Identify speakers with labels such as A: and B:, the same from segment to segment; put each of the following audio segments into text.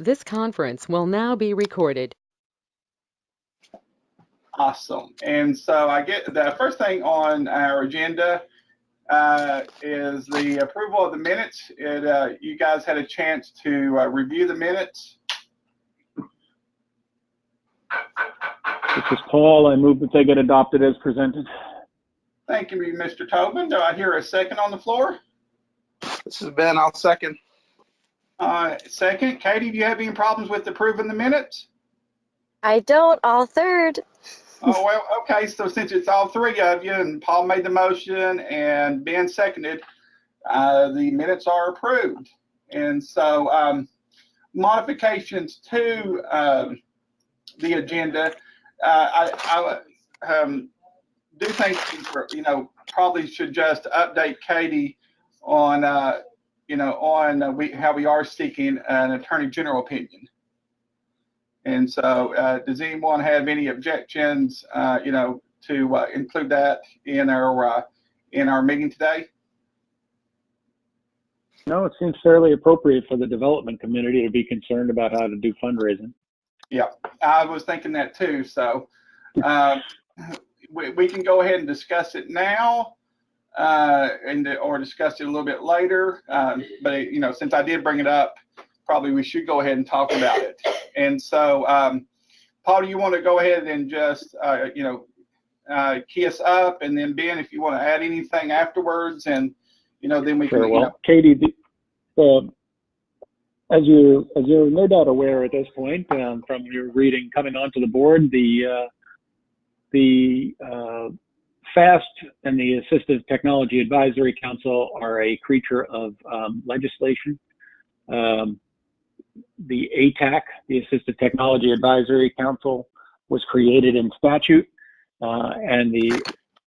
A: This conference will now be recorded.
B: Awesome. And so I get the first thing on our agenda is the approval of the minutes. You guys had a chance to review the minutes.
C: This is Paul. I move that they get adopted as presented.
B: Thank you, Mr. Tobin. Do I hear a second on the floor?
D: This is Ben. I'll second.
B: Second. Katie, do you have any problems with approving the minutes?
E: I don't. All third.
B: Oh, well, okay. So since it's all three of you, and Paul made the motion and Ben seconded, the minutes are approved. And so modifications to the agenda, I do think, probably should just update Katie on, how we are seeking an Attorney General opinion. And so does anyone have any objections, to include that in our meeting today?
C: No, it seems fairly appropriate for the development community to be concerned about how to do fundraising.
B: Yeah, I was thinking that too. So we can go ahead and discuss it now or discuss it a little bit later. But, since I did bring it up, probably we should go ahead and talk about it. And so, Paul, do you want to go ahead and just, key us up? And then Ben, if you want to add anything afterwards, and, then we can.
C: Sure. Well, Katie, as you're no doubt aware at this point from your reading coming onto the board, the FAAST and the Assistive Technology Advisory Council are a creature of legislation. The ATAC, the Assistive Technology Advisory Council, was created in statute, and the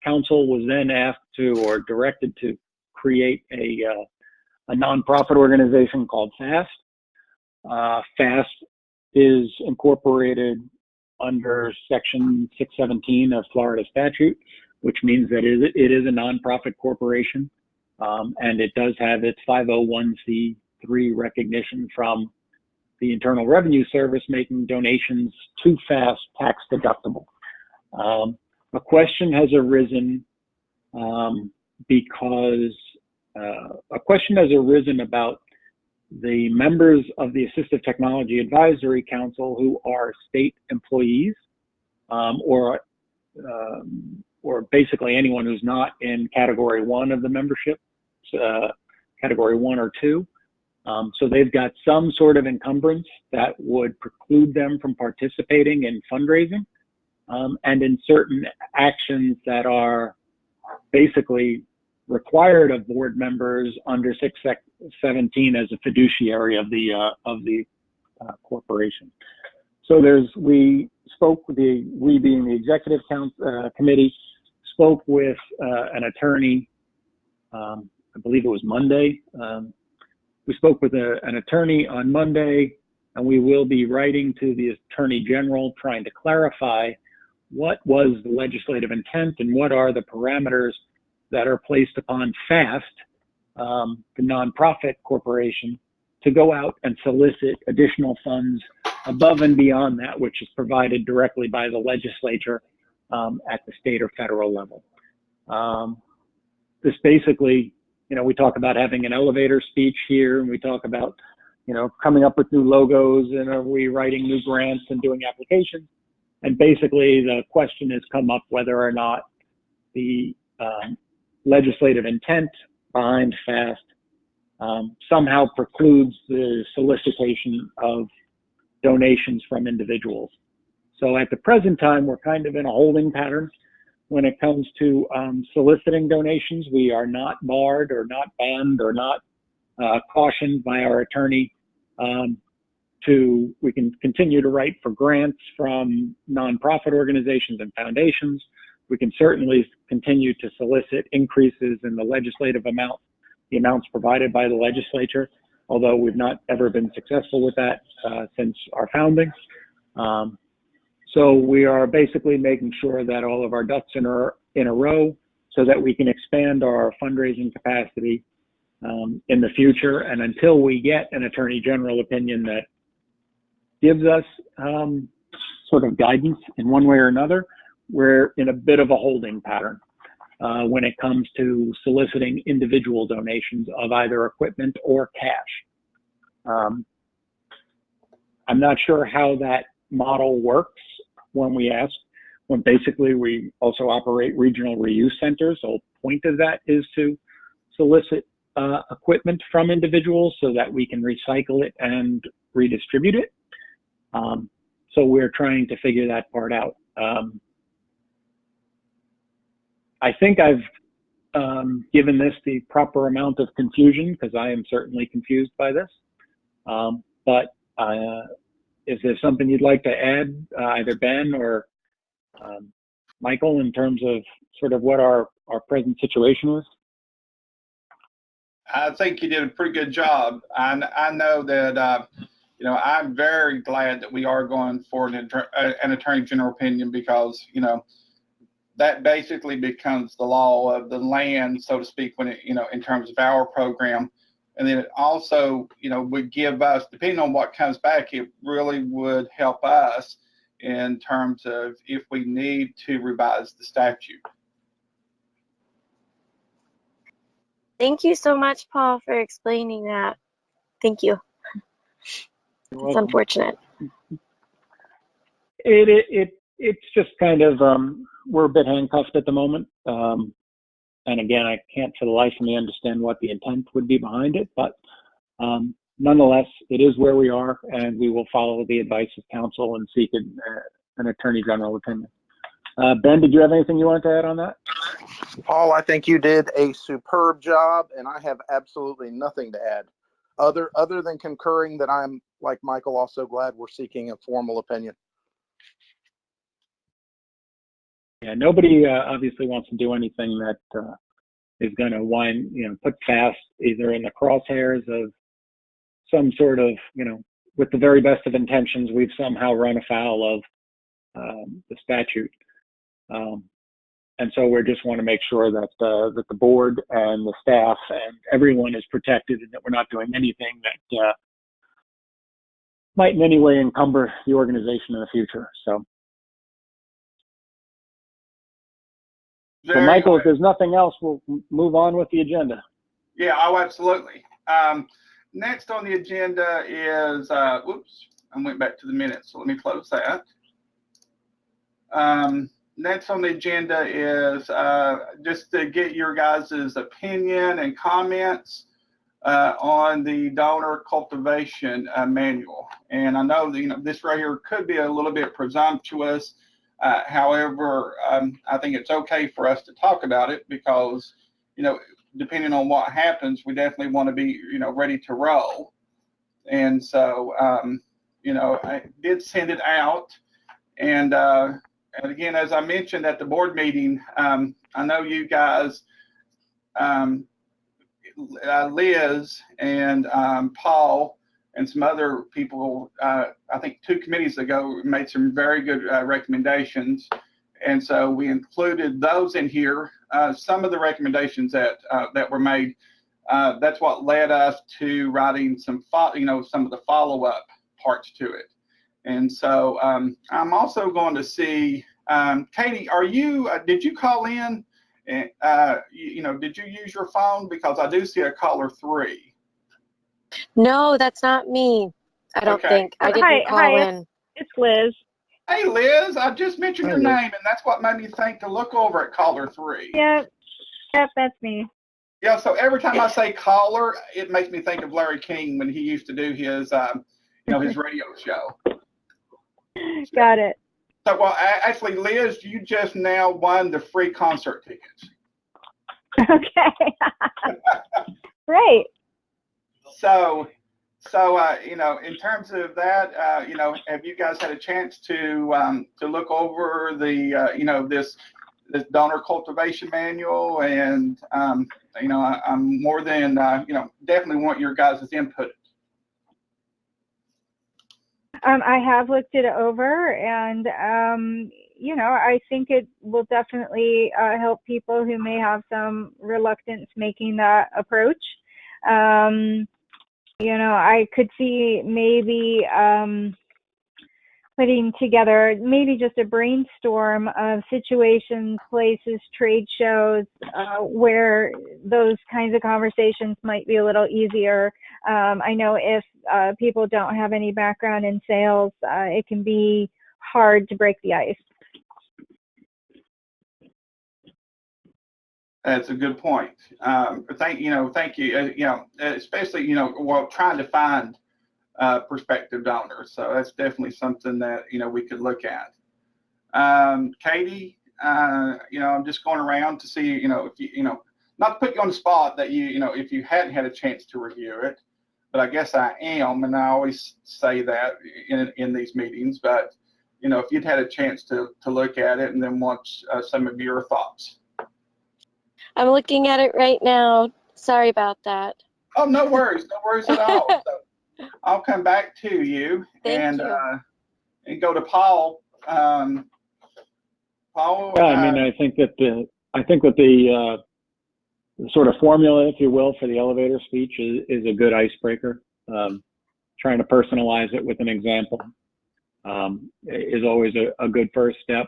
C: council was then asked to, or directed to, create a nonprofit organization called FAAST. FAAST is incorporated under Section 617 of Florida statute, which means that it is a nonprofit corporation, and it does have its 501c3 recognition from the Internal Revenue Service, making donations to FAAST tax deductible. A question has arisen about the members of the Assistive Technology Advisory Council who are state employees, or basically anyone who's not in Category 1 of the membership, Category 1 or 2. So they've got some sort of encumbrance that would preclude them from participating in fundraising and in certain actions that are basically required of board members under 617 as a fiduciary of the corporation. So we being the executive committee, spoke with an attorney. I believe it was Monday. We spoke with an attorney on Monday, and we will be writing to the Attorney General trying to clarify what was the legislative intent and what are the parameters that are placed upon FAAST, the nonprofit corporation, to go out and solicit additional funds above and beyond that which is provided directly by the legislature at the state or federal level. This basically, we talk about having an elevator speech here, and we talk about, coming up with new logos, and are we writing new grants and doing applications? And basically the question has come up whether or not the legislative intent behind FAAST somehow precludes the solicitation of donations from individuals. So at the present time, we're kind of in a holding pattern. When it comes to soliciting donations, we are not barred or not banned or not cautioned by our attorney. We can continue to write for grants from nonprofit organizations and foundations. We can certainly continue to solicit increases in the legislative amount, the amounts provided by the legislature, although we've not ever been successful with that since our founding. So we are basically making sure that all of our ducks are in a row so that we can expand our fundraising capacity in the future. And until we get an Attorney General opinion that gives us sort of guidance in one way or another. We're in a bit of a holding pattern when it comes to soliciting individual donations of either equipment or cash. I'm not sure how that model works when basically we also operate regional reuse centers. So the point of that is to solicit equipment from individuals so that we can recycle it and redistribute it. So we're trying to figure that part out. I think I've given this the proper amount of confusion, because I am certainly confused by this. But is there something you'd like to add, either Ben or Michael, in terms of sort of what our present situation is?
B: I think you did a pretty good job. I know that, you know, I'm very glad that we are going for an Attorney General opinion, because, you know, that basically becomes the law of the land, so to speak, when it, you know, in terms of our program. And then it also, you know, would give us, depending on what comes back, it really would help us in terms of if we need to revise the statute.
E: Thank you so much, Paul, for explaining that. Thank you. It's unfortunate.
C: It's just kind of, we're a bit handcuffed at the moment. And again, I can't for the life of me understand what the intent would be behind it, but nonetheless, it is where we are, and we will follow the advice of counsel and seek an Attorney General opinion. Ben, did you have anything you wanted to add on that?
D: Paul, I think you did a superb job, and I have absolutely nothing to add other than concurring that I'm, like Michael, also glad we're seeking a formal opinion.
C: Yeah, nobody obviously wants to do anything that is going to put FAAST either in the crosshairs of some sort of, with the very best of intentions, we've somehow run afoul of the statute. And so we just want to make sure that that the board and the staff and everyone is protected, and that we're not doing anything that might in any way encumber the organization in the future. So Michael, if there's nothing else, we'll move on with the agenda.
B: Yeah, oh, absolutely. Next on the agenda is, whoops, I went back to the minutes, so let me close that. Next on the agenda is just to get your guys' opinion and comments on the donor cultivation manual. And I know that, this right here could be a little bit presumptuous. However, I think it's okay for us to talk about it, because, depending on what happens, we definitely want to be, ready to roll. And so, I did send it out. And again, as I mentioned at the board meeting, I know you guys, Liz and Paul and some other people, I think 2 committees ago, made some very good recommendations. And so we included those in here. Some of the recommendations that were made, that's what led us to writing some of the follow-up parts to it. And so I'm also going to see, Katie, did you call in? And, did you use your phone? Because I do see a caller 3.
E: No, that's not me. I don't think. I didn't call in.
F: It's Liz.
B: Hey, Liz, I just mentioned your name, and that's what made me think to look over at caller 3.
F: Yep, that's me.
B: Yeah, so every time I say caller, it makes me think of Larry King when he used to do his, his radio show.
F: Got it.
B: So, well, actually, Liz, you just now won the free concert tickets.
F: Okay. Great.
B: So, in terms of that, have you guys had a chance to look over the, this donor cultivation manual? And, I'm more than, definitely want your guys' input.
F: I have looked it over, and I think it will definitely help people who may have some reluctance making that approach. I could see maybe putting together maybe just a brainstorm of situations, places, trade shows where those kinds of conversations might be a little easier. I know if people don't have any background in sales, it can be hard to break the ice.
B: That's a good point. Thank you. Especially while trying to find prospective donors. So that's definitely something that we could look at. Katie, I'm just going around to see if not to put you on the spot that if you hadn't had a chance to review it, but I guess I am, and I always say that in these meetings. But if you'd had a chance to look at it and then watch some of your thoughts.
E: I'm looking at it right now. Sorry about that.
B: Oh, no worries at all. So I'll come back to you.
E: Thank you.
B: And go to Paul. Paul.
C: Yeah, I mean, I think that the sort of formula, if you will, for the elevator speech is a good icebreaker. Trying to personalize it with an example is always a good first step.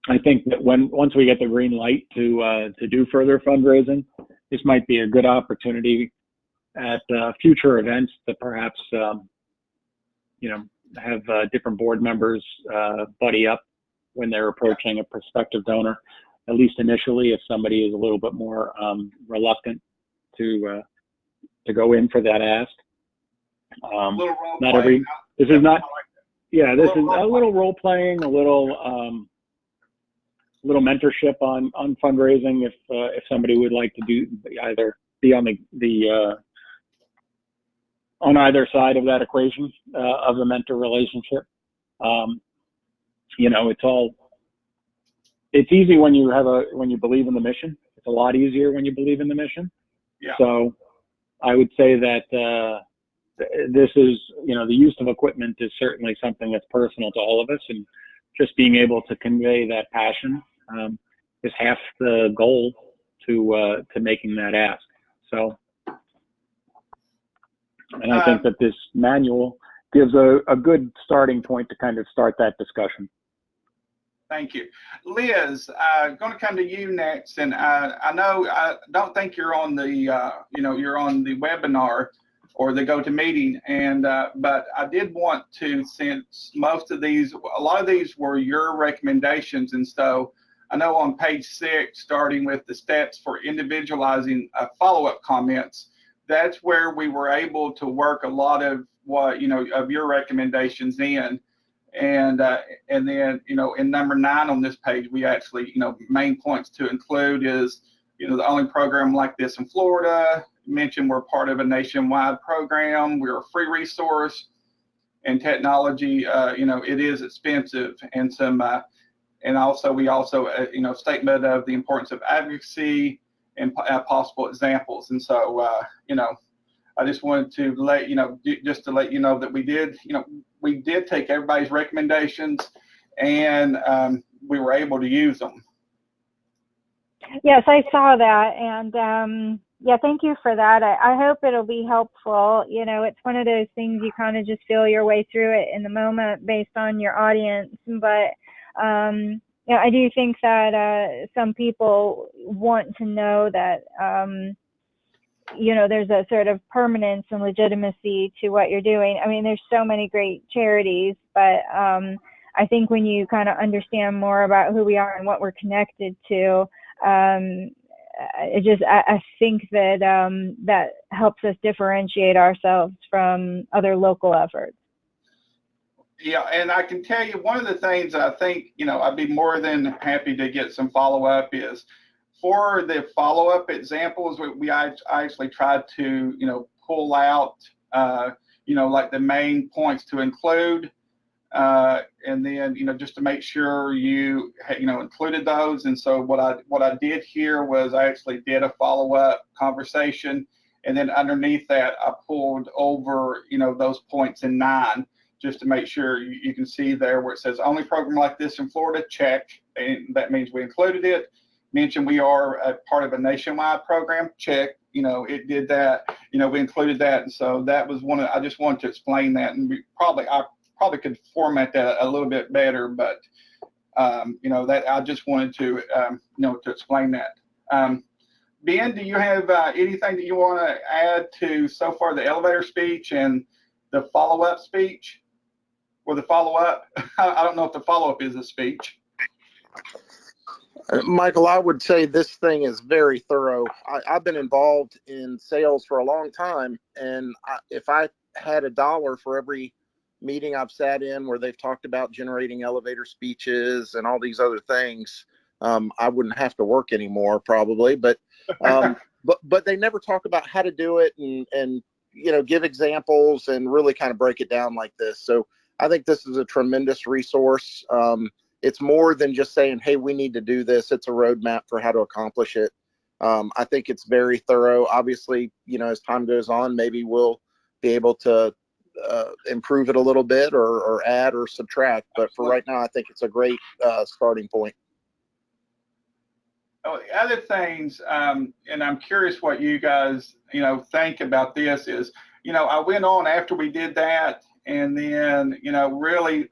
C: I think that once we get the green light to do further fundraising, this might be a good opportunity at future events to perhaps have different board members buddy up when they're approaching a prospective donor, at least initially, if somebody is a little bit more reluctant to go in for that ask. This is a little role playing, a little mentorship on fundraising if somebody would like to do either be on the on either side of that equation of the mentor relationship. It's easy when you believe in the mission. It's a lot easier when you believe in the mission.
B: Yeah.
C: So I would say that this is, the use of equipment is certainly something that's personal to all of us, and just being able to convey that passion is half the goal to making that ask. So, and I think that this manual gives a good starting point to kind of start that discussion.
B: Thank you. Liz, going to come to you next, and I know I don't think you're on the you're on the webinar or the GoToMeeting, and but I did want to, since a lot of these were your recommendations, and so I know on page 6, starting with the steps for individualizing follow-up comments, that's where we were able to work a lot of what of your recommendations in. And then in number 9 on this page, we actually main points to include is the only program like this in Florida. Mentioned we're part of a nationwide program. We're a free resource, and technology it is expensive, and some and also we statement of the importance of advocacy and possible examples. And so I just wanted to let let you know that we did take everybody's recommendations, and we were able to use them.
F: Yes, I saw that, and yeah, thank you for that. I hope it'll be helpful. It's one of those things you kind of just feel your way through it in the moment based on your audience, but I do think that some people want to know that there's a sort of permanence and legitimacy to what you're doing. I memean, there's so many great charities, but I think when you kind of understand more about who we are and what we're connected to, I think that that helps us differentiate ourselves from other local efforts.
B: Yeah, and I can tell you one of the things I think I'd be more than happy to get some follow-up is for the follow-up examples. I actually tried to pull out like the main points to include, and then just to make sure you included those. And so what I did here was I actually did a follow-up conversation, and then underneath that I pulled over those points in 9, just to make sure you can see there where it says only program like this in Florida, check, and that means we included it. Mentioned we are a part of a nationwide program, check, it did that, we included that. And so that was I just wanted to explain that, and probably could format that a little bit better, but that I just wanted to to explain that. Ben, do you have anything that you want to add to so far the elevator speech and the follow-up speech, or the follow-up? I don't know if the follow-up is a speech.
D: Michael, I would say this thing is very thorough. I've been involved in sales for a long time, and if I had $1 for every meeting I've sat in where they've talked about generating elevator speeches and all these other things, I wouldn't have to work anymore probably. But but they never talk about how to do it and give examples and really kind of break it down like this. So I think this is a tremendous resource. It's more than just saying, hey, we need to do this. It's a roadmap for how to accomplish it. I think it's very thorough. Obviously, as time goes on, maybe we'll be able to improve it a little bit or add or subtract. But for right now, I think it's a great starting point.
B: Oh, the other things, and I'm curious what you guys, think about this is, I went on after we did that, and then, really,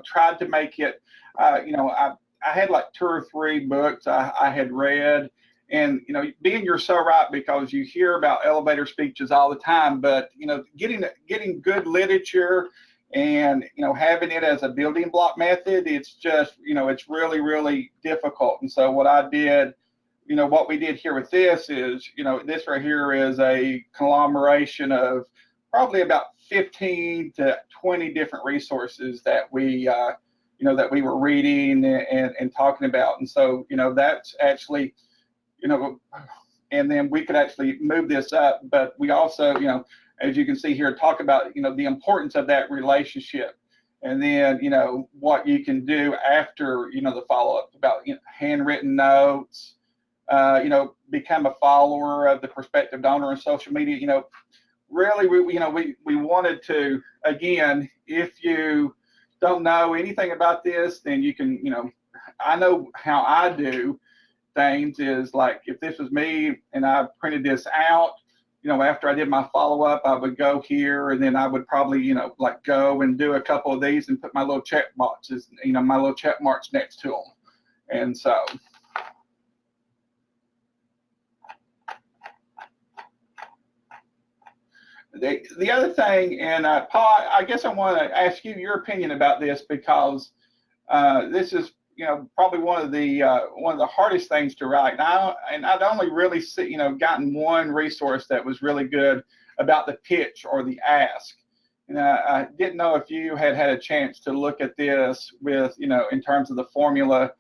B: tried to make it, I had like 2 or 3 books I had read, and, Ben, you're so right, because you hear about elevator speeches all the time, but, getting good literature and, having it as a building block method, it's just, it's really, really difficult. And so what I did, what we did here with this is, this right here is a conglomeration of probably about 15 to 20 different resources that we, that we were reading and talking about. And so, that's actually, and then we could actually move this up, but we also, as you can see here, talk about, the importance of that relationship. And then, what you can do after, the follow-up about, handwritten notes, become a follower of the prospective donor on social media. Really, we wanted to, again, if you don't know anything about this, then you can, I know how I do things is like, if this was me and I printed this out, after I did my follow-up, I would go here, and then I would probably, like go and do a couple of these and put my little check boxes, my little check marks next to them. And so. The other thing, and Paul, I guess I want to ask you your opinion about this, because this is, probably one of the hardest things to write. And I'd only really gotten one resource that was really good about the pitch or the ask. And I didn't know if you had a chance to look at this with, in terms of the formula,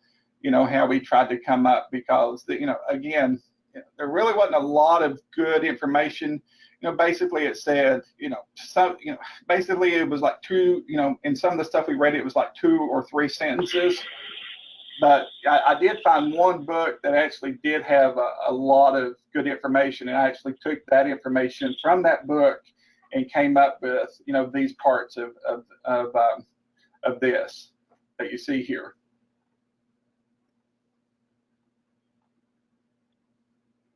B: how we tried to come up, because again, there really wasn't a lot of good information. Basically it said, basically it was like 2, in some of the stuff we read, it was like 2 or 3 sentences. But I did find one book that actually did have a lot of good information, and I actually took that information from that book and came up with, these parts of this that you see here.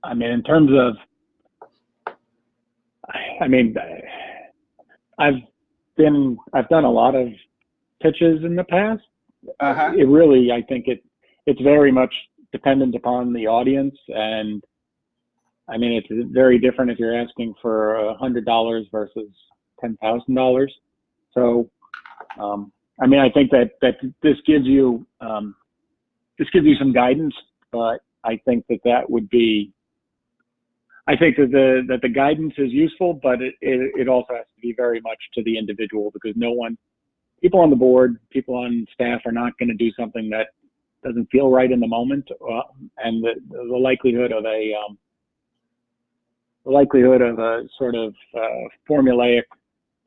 C: I mean, in terms of, I've done a lot of pitches in the past. It really, I think it's very much dependent upon the audience, and I mean, it's very different if you're asking for $100 versus $10,000. So, I think that this gives you some guidance, but I think that would be. I think that the guidance is useful, but it also has to be very much to the individual, because people on the board, people on staff are not going to do something that doesn't feel right in the moment, and the likelihood of a sort of formulaic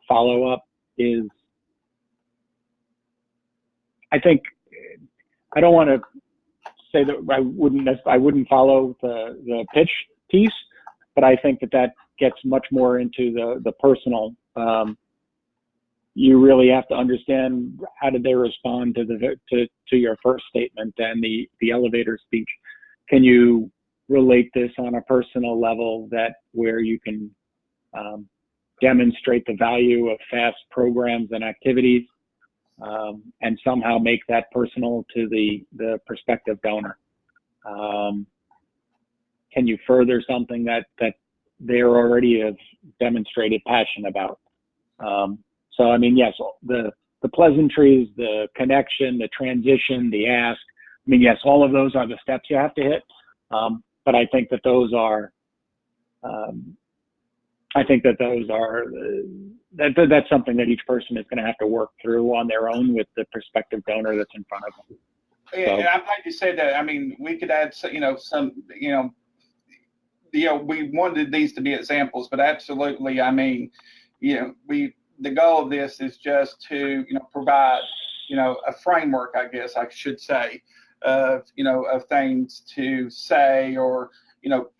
C: follow-up is, I think, I don't want to say that I wouldn't follow the pitch piece, but I think that gets much more into the personal. You really have to understand, how did they respond to your first statement and the elevator speech? Can you relate this on a personal level, where you can demonstrate the value of FAAST programs and activities, and somehow make that personal to the prospective donor. Can you further something that they already have demonstrated passion about? So I mean, yes, the pleasantries, the connection, the transition, the ask. I mean, yes, all of those are the steps you have to hit. But I think that those are, that's something that each person is going to have to work through on their own with the prospective donor that's in front of them.
B: Yeah, so, and I'm glad you said that. I mean, we could add, we wanted these to be examples, but absolutely, I mean, the goal of this is just to, provide, a framework, I guess I should say, of things to say, or,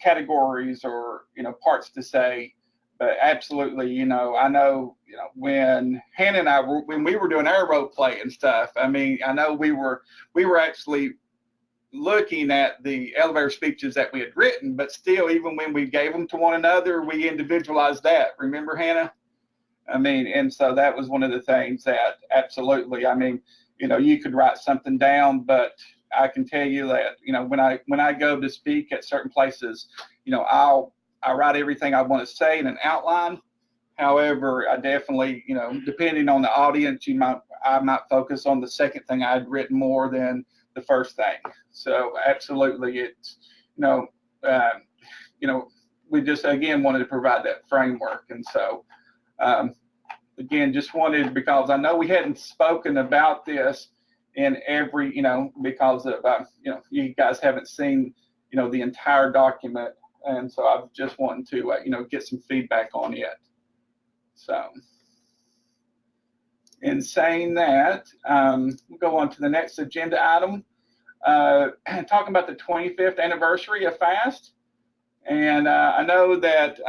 B: categories, or, parts to say. But absolutely, I know, when Hannah and I when we were doing our role play and stuff, I mean, I know we were actually looking at the elevator speeches that we had written, but still, even when we gave them to one another, we individualized that. Remember, Hannah? I mean, and so that was one of the things that absolutely, I mean, you could write something down, but I can tell you that, when I go to speak at certain places, I write everything I want to say in an outline. However, I definitely, depending on the audience, I might focus on the second thing I'd written more than the first thing. So absolutely, it's, we just, again, wanted to provide that framework. And so, again, just wanted, because I know we hadn't spoken about this in every, because of, you guys haven't seen, the entire document. And so I just wanted to, get some feedback on it. So, in saying that, we'll go on to the next agenda item, talking about the 25th anniversary of FAAST. And I know that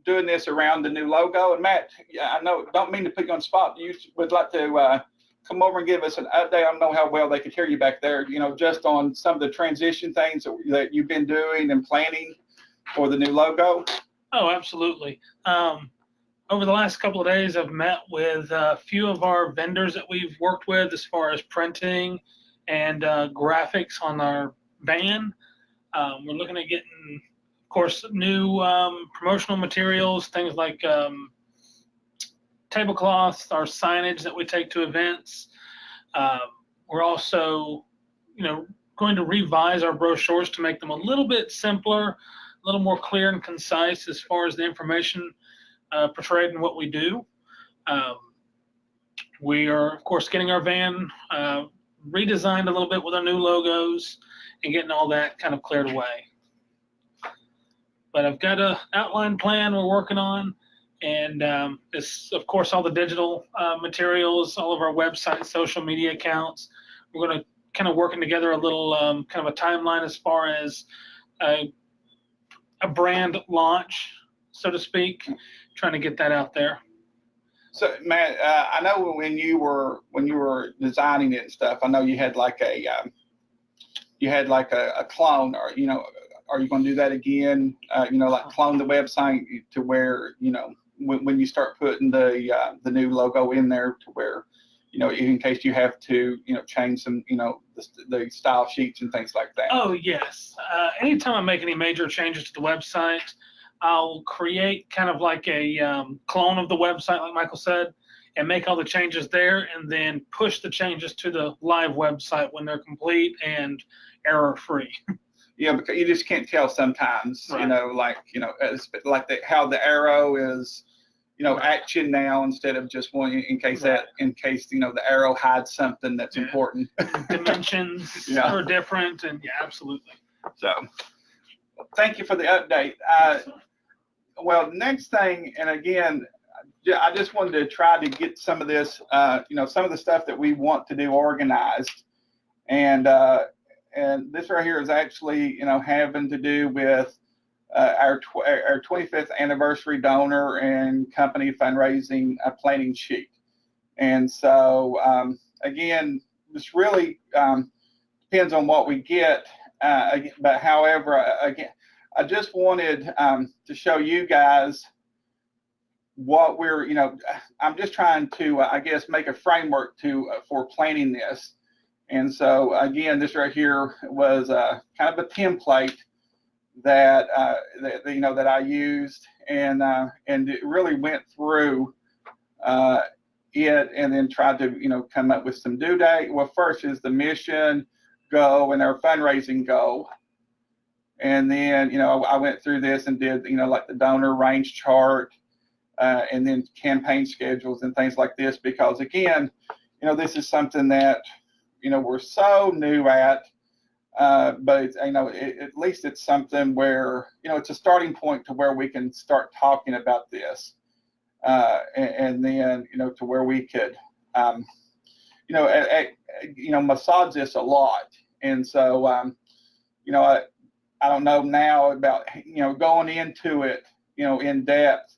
B: doing this around the new logo, and Matt, I know, don't mean to put you on the spot, you would like to come over and give us an update. I don't know how well they could hear you back there, just on some of the transition things that you've been doing and planning for the new logo.
G: Oh, absolutely. Over the last couple of days, I've met with a few of our vendors that we've worked with as far as printing and graphics on our van. We're looking at getting, of course, new promotional materials, things like tablecloths, our signage that we take to events. We're also, going to revise our brochures to make them a little bit simpler, a little more clear and concise as far as the information portrayed in what we do. We are, of course, getting our van redesigned a little bit with our new logos and getting all that kind of cleared away. But I've got an outline plan we're working on, and it's, of course, all the digital materials, all of our website, social media accounts. We're going to kind of working together a little kind of a timeline as far as a brand launch, so to speak, trying to get that out there.
B: So, Matt, I know when you were designing it and stuff, I know you had like a clone, or are you going to do that again? Like clone the website to where when you start putting the new logo in there, to where in case you have to change some the style sheets and things like that.
G: Oh yes. Anytime I make any major changes to the website, I'll create kind of like a clone of the website, like Michael said, and make all the changes there, and then push the changes to the live website when they're complete and error-free.
B: Yeah, because you just can't tell sometimes,
G: right.
B: like how the arrow is, right. Action now instead of just one, in case
G: right.
B: the arrow hides something that's important.
G: Dimensions are different, and absolutely.
B: So, thank you for the update. Well, next thing, and again, I just wanted to try to get some of this, some of the stuff that we want to do organized, and this right here is actually, having to do with our 25th anniversary donor and company fundraising planning sheet. And so, again, this really depends on what we get, but however, again, I just wanted to show you guys what we're, I'm just trying to, I guess, make a framework for planning this. And so again, this right here was kind of a template that, that I used, and it really went through it, and then tried to, come up with some due date. Well, first is the mission goal and our fundraising goal. And then, I went through this and did, like the donor range chart, and then campaign schedules and things like this, because again, this is something that, we're so new at, but it's, at least it's something where, it's a starting point to where we can start talking about this, and then, to where we could, massage this a lot. And so, I don't know now about, going into it, in depth,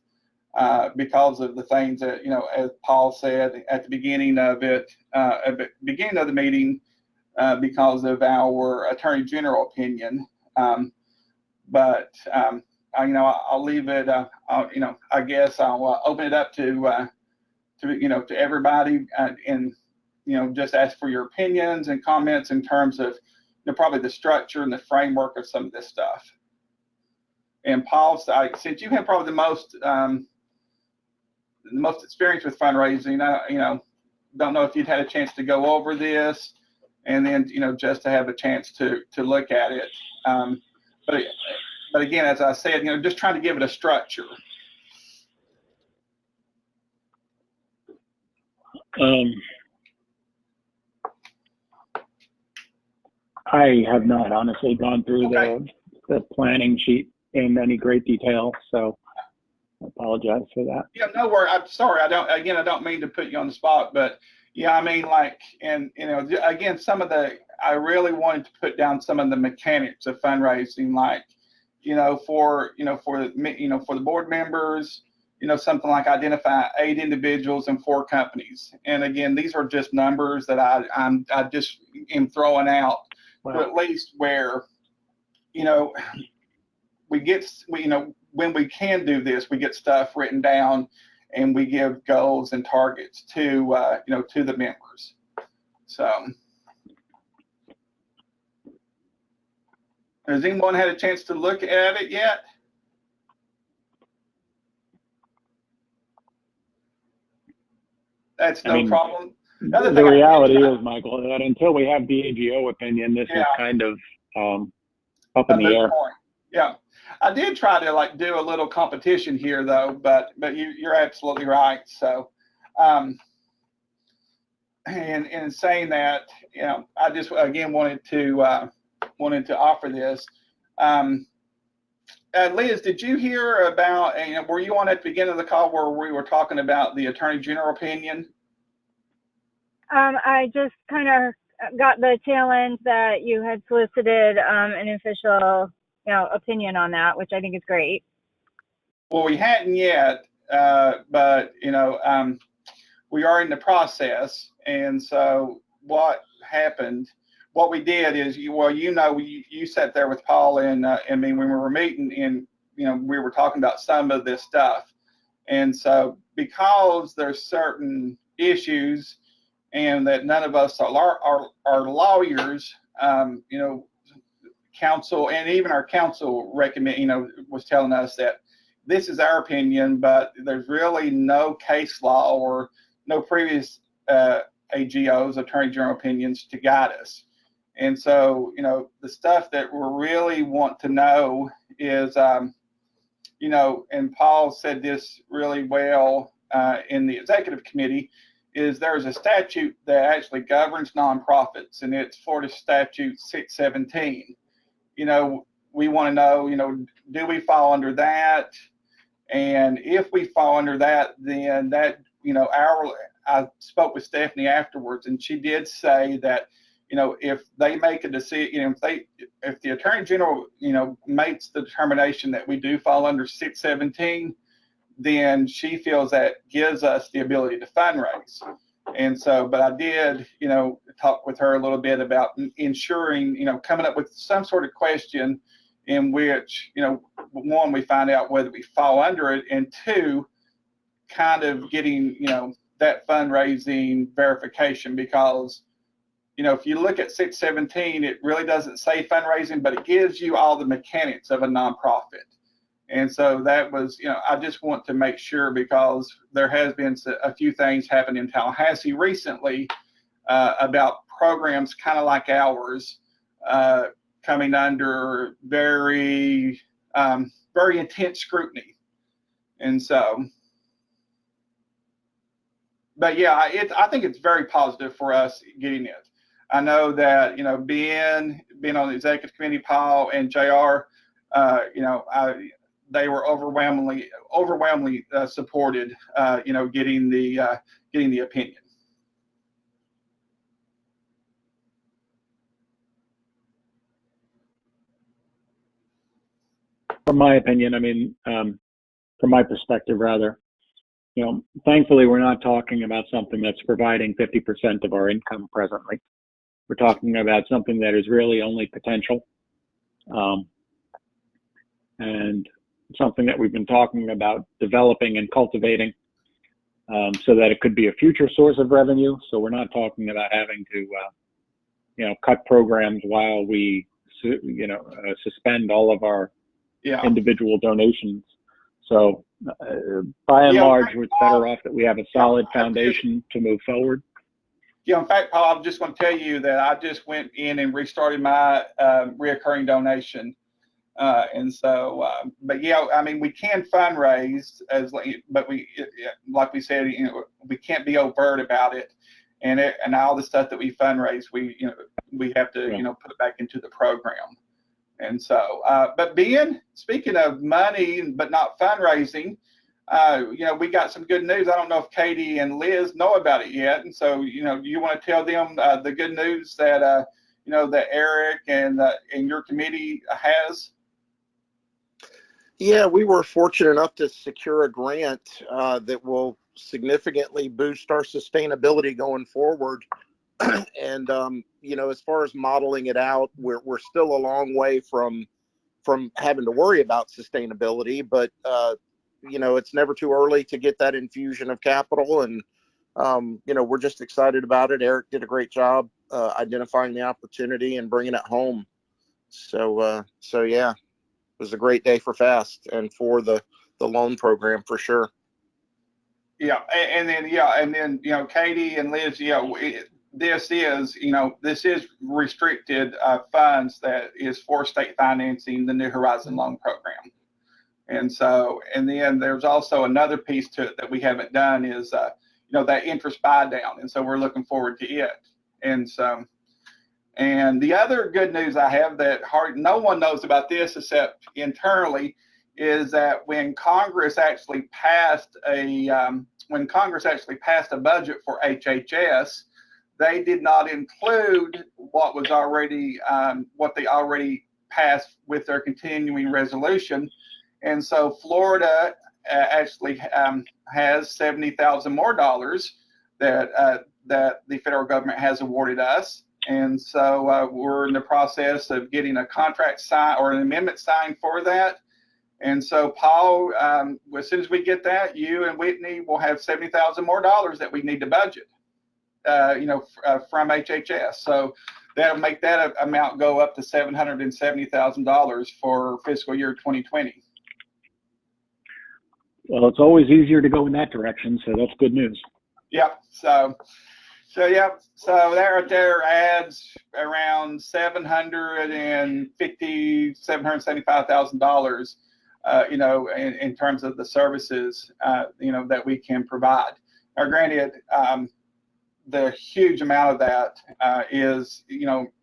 B: because of the things that, as Paul said at the beginning of it, at the beginning of the meeting, because of our Attorney General opinion. But I'll leave it, I guess I'll open it up to everybody, and, just ask for your opinions and comments in terms of, probably the structure and the framework of some of this stuff. And Paul, since you have probably the most experience with fundraising, don't know if you'd had a chance to go over this, and then, just to have a chance to look at it. But again, as I said, just trying to give it a structure.
C: I have not honestly gone through
B: Okay.
C: the planning sheet in any great detail, so I apologize for that.
B: Yeah, no worry. I'm sorry. I don't mean to put you on the spot, but yeah, I mean, like, and again, I really wanted to put down some of the mechanics of fundraising, like, for the board members, something like identify 8 individuals and 4 companies. And again, these are just numbers that I just am throwing out,
C: Wow.
B: but at least where, when we can do this, we get stuff written down, and we give goals and targets to the members. So, has anyone had a chance to look at it yet? That's no problem.
C: The reality is, Michael, that until we have the AGO opinion, this is kind of up in the air.
B: Point. Yeah, I did try to do a little competition here, though, but you're absolutely right. So, and in saying that, I just again wanted to offer this. Liz, did you hear about? Were you on at the beginning of the call where we were talking about the Attorney General opinion?
F: I just kind of got the tail end that you had solicited an official, opinion on that, which I think is great.
B: Well, we hadn't yet, but we are in the process. And so what happened? What we did is, you sat there with Paul and me when we were meeting, and we were talking about some of this stuff. And so because there's certain issues, and that none of us are lawyers, counsel, and even our counsel was telling us that this is our opinion, but there's really no case law or no previous AGOs, Attorney General opinions, to guide us. And so, the stuff that we really want to know is, and Paul said this really well in the executive committee, is there's a statute that actually governs nonprofits, and it's Florida Statute 617. We want to know, do we fall under that? And if we fall under that, then that, I spoke with Stephanie afterwards, and she did say that, if they make a decision, if the Attorney General, makes the determination that we do fall under 617, then she feels that gives us the ability to fundraise. And so, but I did, talk with her a little bit about ensuring, coming up with some sort of question in which, one, we find out whether we fall under it, and 2, kind of getting, that fundraising verification, because, if you look at 617, it really doesn't say fundraising, but it gives you all the mechanics of a nonprofit. And so that was, I just want to make sure, because there has been a few things happen in Tallahassee recently about programs kind of like ours coming under very, very intense scrutiny. And so, but yeah, I think it's very positive for us getting it. I know that, being on the executive committee, Paul and JR, they were overwhelmingly supported, getting the opinion.
C: From my opinion, I mean, from my perspective, rather, thankfully, we're not talking about something that's providing 50% of our income presently. We're talking about something that is really only potential, and something that we've been talking about developing and cultivating so that it could be a future source of revenue. So we're not talking about having to, cut programs while we, suspend all of our individual donations. So by and large, it's better off that we have a solid foundation to move forward.
B: Yeah, in fact, Paul, I'm just going to tell you that I just went in and restarted my reoccurring donation. And so, but yeah, I mean, we can fundraise but we, like we said, we can't be overt about it. And all the stuff that we fundraise, we have to, put it back into the program. And so, but speaking of money, but not fundraising, we got some good news. I don't know if Katie and Liz know about it yet. And so, you want to tell them the good news that, that Eric and your committee has?
D: Yeah, we were fortunate enough to secure a grant that will significantly boost our sustainability going forward. And, as far as modeling it out, we're still a long way from having to worry about sustainability, but, it's never too early to get that infusion of capital. And, we're just excited about it. Eric did a great job identifying the opportunity and bringing it home. So yeah, it was a great day for FAAST and for the loan program for sure.
B: Yeah. And then, Katie and Liz, this is restricted funds that is for state financing the New Horizon loan program. And so, and then there's also another piece to it that we haven't done is, that interest buy down. And so we're looking forward to it. And so, and the other good news I have that no one knows about this except internally is that when Congress actually passed a budget for HHS, they did not include what they already passed with their continuing resolution. And so Florida actually has $70,000 more that the federal government has awarded us. And so we're in the process of getting a contract signed or an amendment signed for that. And so, Paul, as soon as we get that, you and Whitney will have $70,000 more that we need to budget, from HHS. So that'll make that amount go up to $770,000 for fiscal year 2020.
C: Well, it's always easier to go in that direction, so that's good news.
B: Yep. So there adds around $775,000, in terms of the services, that we can provide. Now, granted, the huge amount of that is,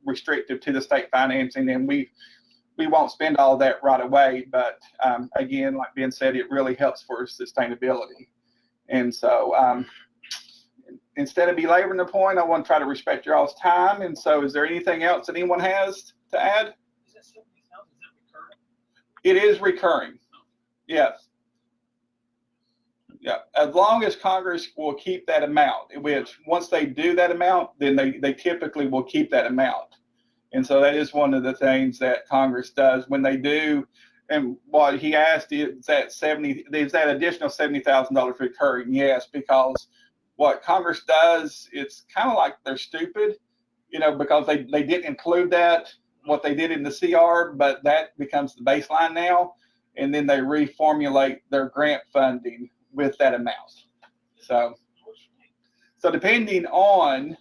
B: restrictive to the state financing, and we won't spend all of that right away. But again, like Ben said, it really helps for sustainability. And so, instead of belaboring the point, I want to try to respect your all's time. And so, is there anything else that anyone has to add?
G: Is that 70,000? Is that recurring?
B: It is recurring. Yes. Yeah. As long as Congress will keep that amount, which once they do that amount, then they typically will keep that amount. And so that is one of the things that Congress does when they do And what he asked is that additional $70,000 recurring? Yes, because what Congress does, it's kind of like they're stupid, you know, because they didn't include that, what they did in the CR, but that becomes the baseline now, and then they reformulate their grant funding with that amount. So depending on,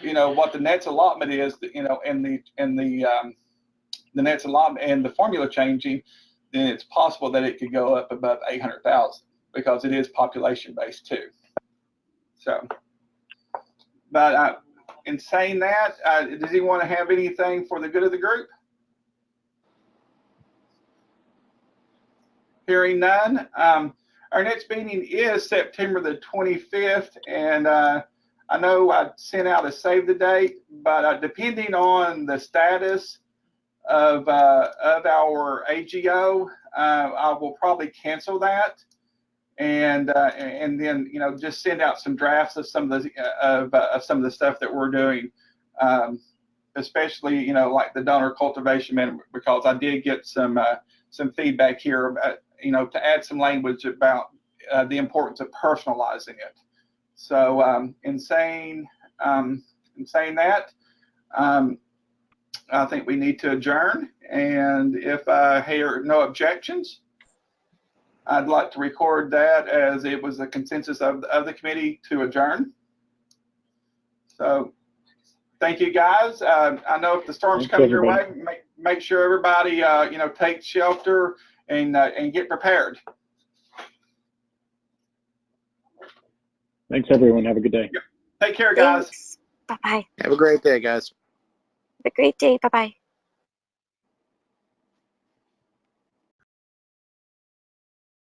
B: you know, what the next allotment is, you know, and the next allotment and the formula changing, then it's possible that it could go up above 800,000 because it is population based too. So, but in saying that, does he want to have anything for the good of the group? Hearing none. Our next meeting is September the 25th, and I know I sent out a save the date, but depending on the status of our AGO, I will probably cancel that, and then, you know, just send out some drafts of some of the stuff that we're doing, especially, you know, like the donor cultivation management, because I did get some feedback here about, you know, to add some language about the importance of personalizing it. So in saying that, I think we need to adjourn, and if I hear no objections, I'd like to record that as it was a consensus of the committee to adjourn. So thank you, guys. I know if the storm's coming your way, make sure everybody you know, take shelter and get prepared.
C: Thanks, everyone. Have a good day.
B: Take care, guys.
E: Thanks. Bye-bye.
D: Have a great day, guys.
E: Have a great day. Bye-bye.